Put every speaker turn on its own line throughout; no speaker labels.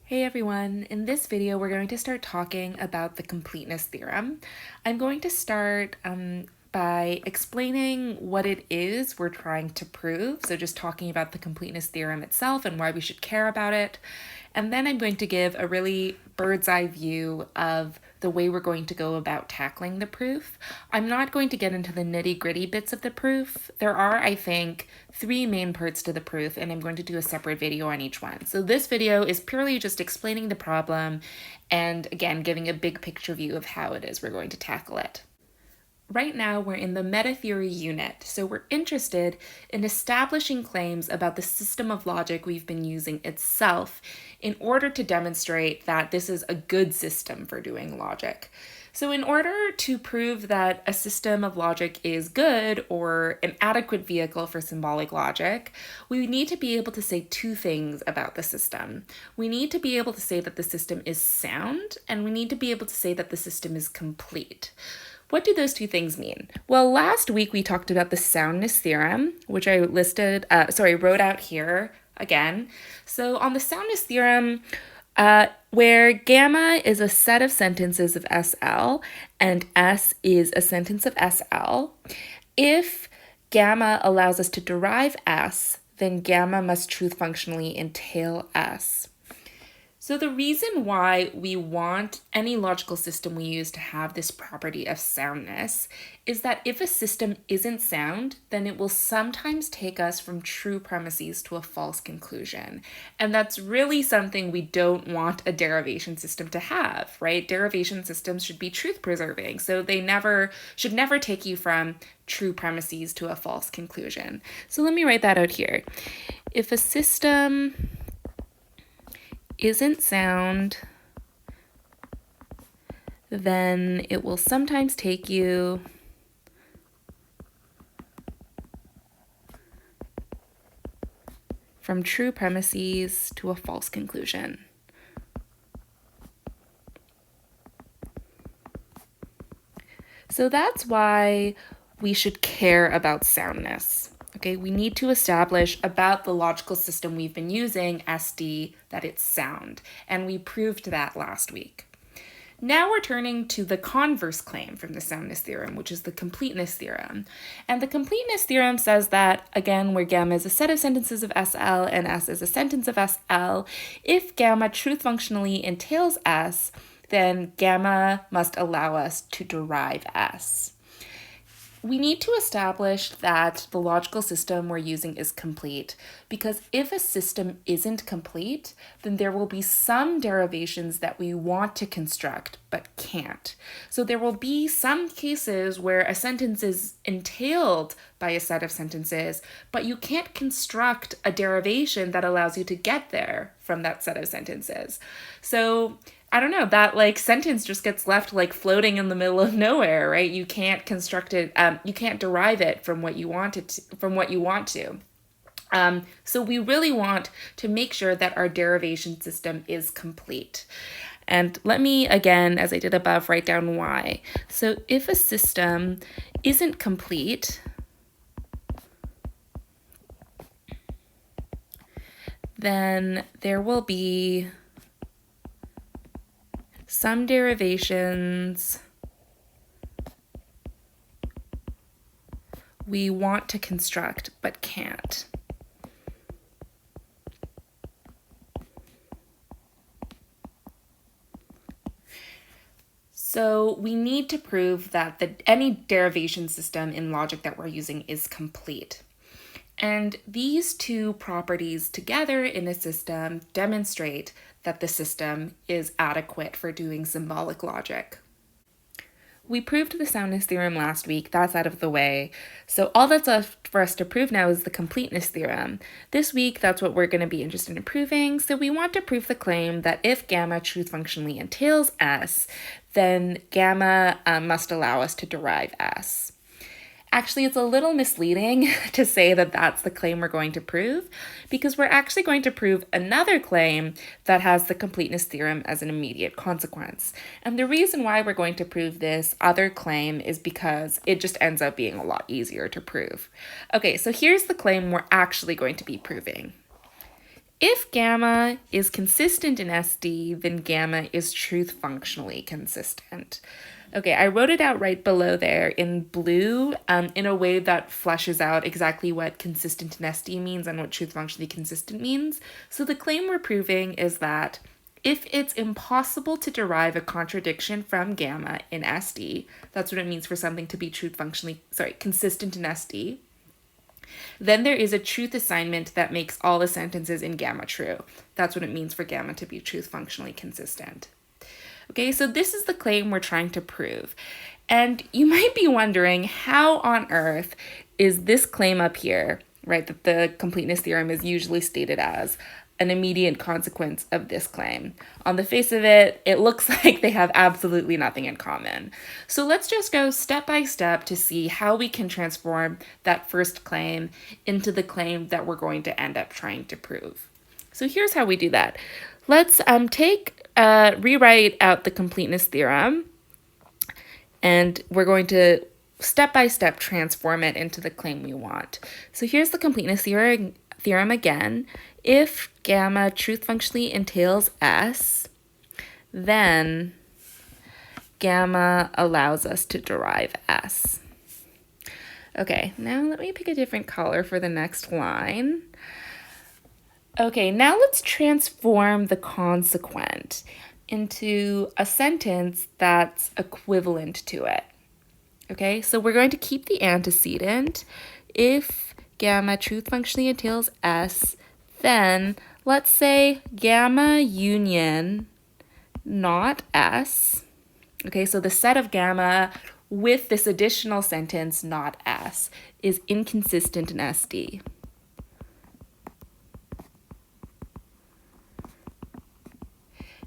Hey everyone, in this video we're going to start talking about the completeness theorem. I'm going to start by explaining what it is we're trying to prove, so just talking about the completeness theorem itself and why we should care about it. And then I'm going to give a really bird's eye view of the way we're going to go about tackling the proof. I'm not going to get into the nitty-gritty bits of the proof. There are, I think, 3 main parts to the proof, and I'm going to do a separate video on each one. So this video is purely just explaining the problem and, again, giving a big picture view of how it is we're going to tackle it. Right now, we're in the Metatheory unit, so we're interested in establishing claims about the system of logic we've been using itself in order to demonstrate that this is a good system for doing logic. So in order to prove that a system of logic is good or an adequate vehicle for symbolic logic, we need to be able to say 2 things about the system. We need to be able to say that the system is sound, and we need to be able to say that the system is complete. What do those 2 things mean? Well, last week we talked about the soundness theorem, which I wrote out here again. So on the soundness theorem, where gamma is a set of sentences of SL and S is a sentence of SL, if gamma allows us to derive S, then gamma must truth functionally entail S. So the reason why we want any logical system we use to have this property of soundness is that if a system isn't sound, then it will sometimes take us from true premises to a false conclusion. And that's really something we don't want a derivation system to have, right? Derivation systems should be truth preserving, so they should never take you from true premises to a false conclusion. So let me write that out here. If a system isn't sound, then it will sometimes take you from true premises to a false conclusion. So that's why we should care about soundness. Okay, we need to establish about the logical system we've been using, SD, that it's sound, and we proved that last week. Now we're turning to the converse claim from the soundness theorem, which is the completeness theorem. And the completeness theorem says that, again, where gamma is a set of sentences of SL and S is a sentence of SL, if gamma truth functionally entails S, then gamma must allow us to derive S. We need to establish that the logical system we're using is complete, because if a system isn't complete, then there will be some derivations that we want to construct but can't. So there will be some cases where a sentence is entailed by a set of sentences, but you can't construct a derivation that allows you to get there from that set of sentences. So I don't know, that sentence just gets left floating in the middle of nowhere, right? You can't construct it, you can't derive it from what you want to. So we really want to make sure that our derivation system is complete. And let me, again, as I did above, write down why. So if a system isn't complete, then there will be some derivations we want to construct but can't. So we need to prove that any derivation system in logic that we're using is complete. And these 2 properties together in a system demonstrate that the system is adequate for doing symbolic logic. We proved the soundness theorem last week, that's out of the way. So all that's left for us to prove now is the completeness theorem. This week, that's what we're going to be interested in proving. So we want to prove the claim that if gamma truth functionally entails S, then gamma must allow us to derive S. Actually, it's a little misleading to say that that's the claim we're going to prove, because we're actually going to prove another claim that has the completeness theorem as an immediate consequence. And the reason why we're going to prove this other claim is because it just ends up being a lot easier to prove. Okay, so here's the claim we're actually going to be proving. If gamma is consistent in SD, then gamma is truth functionally consistent. Okay, I wrote it out right below there in blue in a way that fleshes out exactly what consistent in SD means and what truth functionally consistent means. So the claim we're proving is that if it's impossible to derive a contradiction from gamma in SD, that's what it means for something to be consistent in SD, then there is a truth assignment that makes all the sentences in gamma true. That's what it means for gamma to be truth functionally consistent. Okay, so this is the claim we're trying to prove. And you might be wondering, how on earth is this claim up here, right, that the completeness theorem is usually stated as, an immediate consequence of this claim? On the face of it, it looks like they have absolutely nothing in common. So let's just go step by step to see how we can transform that first claim into the claim that we're going to end up trying to prove. So here's how we do that. Let's rewrite out the completeness theorem, and we're going to step by step transform it into the claim we want. So here's the completeness theorem again. If gamma truth functionally entails S, then gamma allows us to derive S. Okay, now let me pick a different color for the next line. Okay, now let's transform the consequent into a sentence that's equivalent to it. Okay, so we're going to keep the antecedent. If gamma truth functionally entails S, then let's say gamma union not S. Okay, so the set of gamma with this additional sentence not S is inconsistent in SD.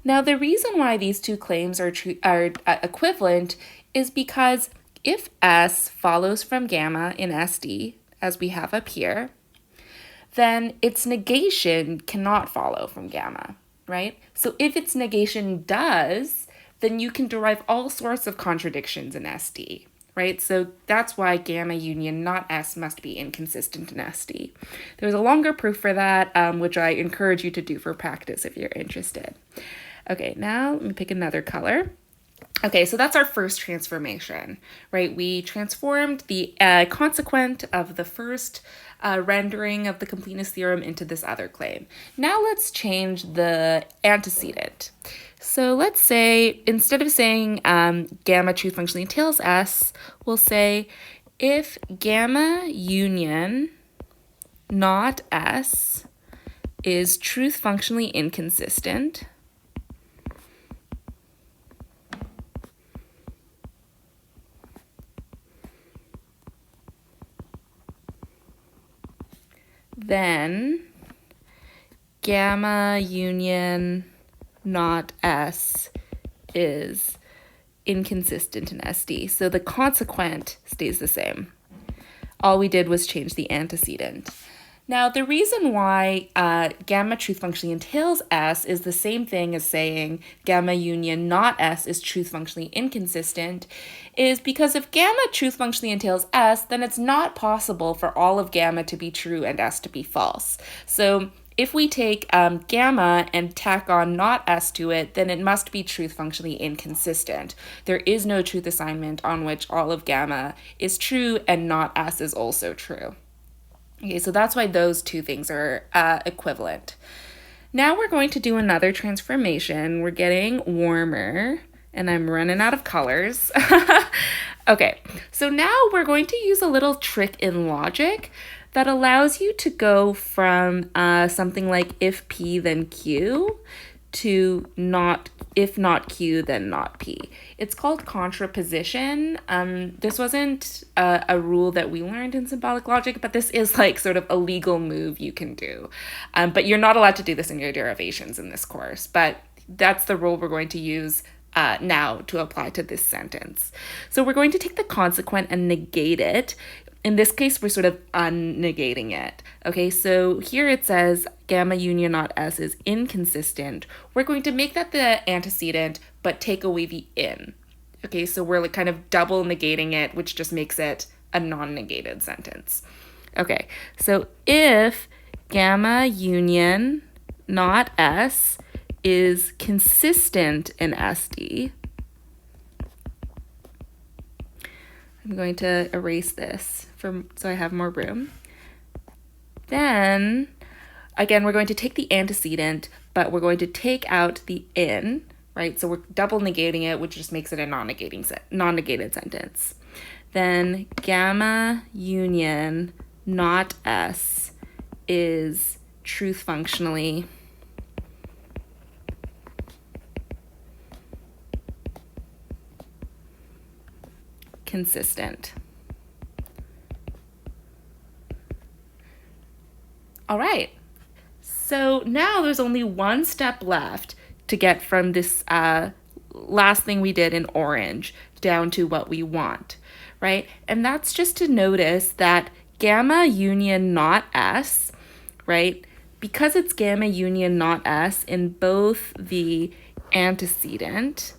Now, the reason why these two claims are equivalent is because if S follows from gamma in SD, as we have up here, then its negation cannot follow from gamma, right? So if its negation does, then you can derive all sorts of contradictions in SD, right? So that's why gamma union not S must be inconsistent in SD. There's a longer proof for that, which I encourage you to do for practice if you're interested. Okay, now let me pick another color. Okay, so that's our first transformation, right? We transformed the consequent of the first rendering of the completeness theorem into this other claim. Now let's change the antecedent. So let's say, instead of saying gamma truth functionally entails S, we'll say if gamma union not S is truth functionally inconsistent, then gamma union not S is inconsistent in SD. So the consequent stays the same. All we did was change the antecedent. Now, the reason why gamma truth functionally entails S is the same thing as saying gamma union not S is truth functionally inconsistent is because if gamma truth functionally entails S, then it's not possible for all of gamma to be true and S to be false. So if we take gamma and tack on not S to it, then it must be truth functionally inconsistent. There is no truth assignment on which all of gamma is true and not S is also true. Okay, so that's why those two things are equivalent. Now we're going to do another transformation. We're getting warmer, and I'm running out of colors. Okay, so now we're going to use a little trick in logic that allows you to go from something like if P then Q to if not Q then not P. It's called contraposition. This wasn't a rule that we learned in symbolic logic, but this is like sort of a legal move you can do. But you're not allowed to do this in your derivations in this course, but that's the rule we're going to use now to apply to this sentence. So we're going to take the consequent and negate it. In this case, we're sort of unnegating it. Okay, so here it says gamma union not S is inconsistent. We're going to make that the antecedent, but take away the in. Okay, so we're like kind of double negating it, which just makes it a non-negated sentence. Okay, so if gamma union not S is consistent in SD. I'm going to erase this so I have more room. Then, again, we're going to take the antecedent, but we're going to take out the in, right? So we're double negating it, which just makes it a non-negated sentence. Then gamma union not S is truth functionally consistent. All right, so now there's only one step left to get from this last thing we did in orange down to what we want, right? And that's just to notice that gamma union not S, right? Because it's gamma union not S in both the antecedent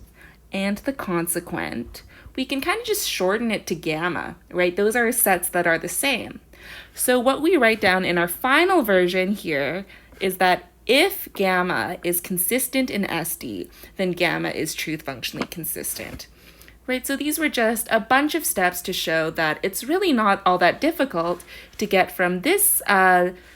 and the consequent, we can kind of just shorten it to gamma, right? Those are sets that are the same. So what we write down in our final version here is that if gamma is consistent in SD, then gamma is truth functionally consistent. Right, so these were just a bunch of steps to show that it's really not all that difficult to get from this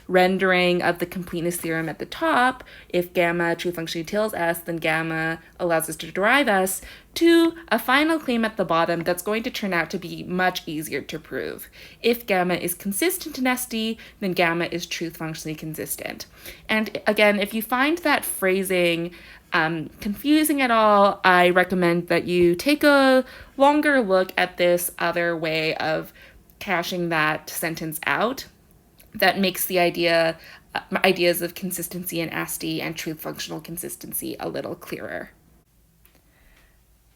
rendering of the completeness theorem at the top, if gamma truth functionally tells S, then gamma allows us to derive S, to a final claim at the bottom that's going to turn out to be much easier to prove. If gamma is consistent in SD, then gamma is truth functionally consistent. And again, if you find that phrasing confusing at all, I recommend that you take a longer look at this other way of cashing that sentence out that makes the ideas of consistency in SD and truth functional consistency a little clearer.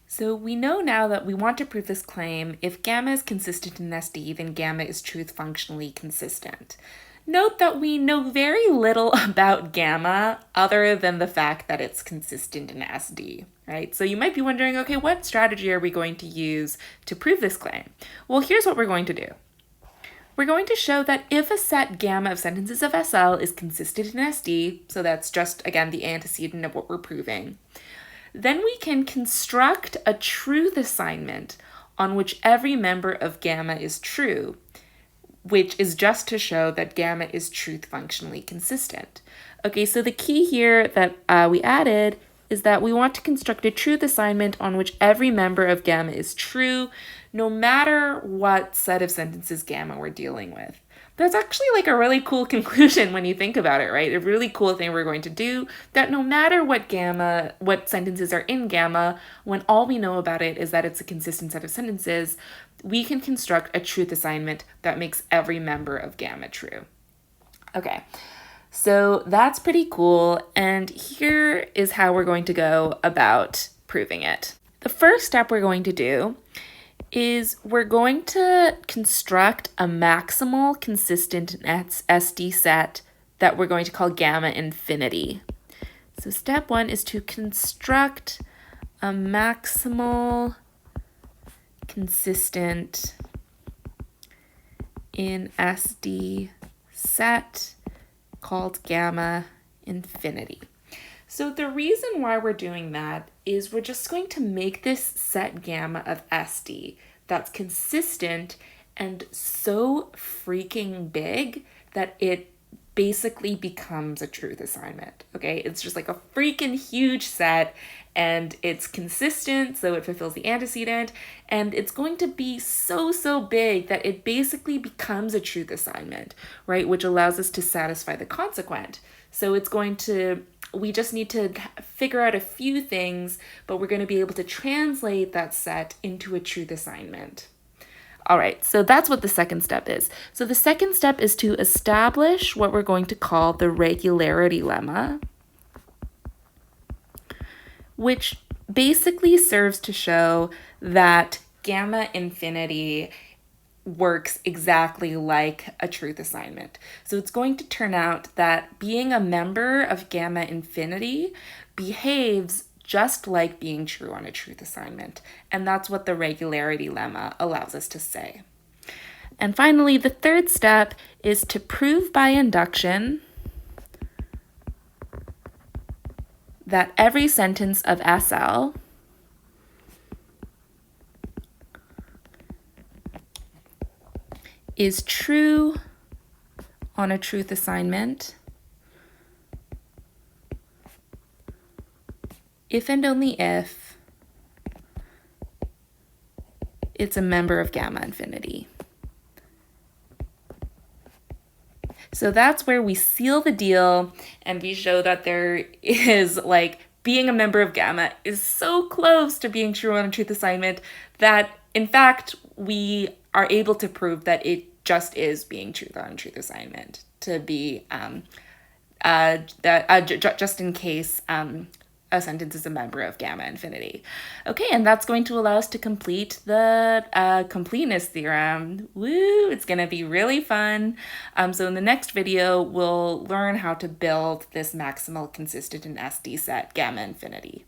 So we know now that we want to prove this claim, if gamma is consistent in SD, then gamma is truth functionally consistent. Note that we know very little about gamma other than the fact that it's consistent in SD, right? So you might be wondering, okay, what strategy are we going to use to prove this claim? Well, here's what we're going to do. We're going to show that if a set gamma of sentences of SL is consistent in SD, so that's just, again, the antecedent of what we're proving, then we can construct a truth assignment on which every member of gamma is true, which is just to show that gamma is truth functionally consistent. Okay, so the key here that we added is that we want to construct a truth assignment on which every member of gamma is true, no matter what set of sentences gamma we're dealing with. That's actually like a really cool conclusion when you think about it, right? A really cool thing we're going to do, that no matter what sentences are in gamma, when all we know about it is that it's a consistent set of sentences, we can construct a truth assignment that makes every member of gamma true. Okay, so that's pretty cool, and here is how we're going to go about proving it. The first step we're going to do is we're going to construct a maximal consistent SD set that we're going to call gamma infinity. So step one is to construct a maximal consistent in SD set called gamma infinity. So the reason why we're doing that is we're just going to make this set gamma of SD that's consistent and so freaking big that it basically becomes a truth assignment, okay? It's just like a freaking huge set, and it's consistent, so it fulfills the antecedent, and it's going to be so big that it basically becomes a truth assignment, right? Which allows us to satisfy the consequent. So we just need to figure out a few things, but we're going to be able to translate that set into a truth assignment. All right, so that's what the second step is. So the second step is to establish what we're going to call the regularity lemma, which basically serves to show that gamma infinity works exactly like a truth assignment. So it's going to turn out that being a member of gamma infinity behaves just like being true on a truth assignment. And that's what the regularity lemma allows us to say. And finally, the third step is to prove by induction that every sentence of SL is true on a truth assignment if and only if it's a member of gamma infinity. So that's where we seal the deal and we show that there is, like, being a member of gamma is so close to being true on a truth assignment that, in fact, we are able to prove that it just is being true on a truth assignment, to be just in case a sentence is a member of gamma infinity. Okay, and that's going to allow us to complete the completeness theorem. Woo, it's gonna be really fun. So in the next video, we'll learn how to build this maximal consistent in SD set gamma infinity.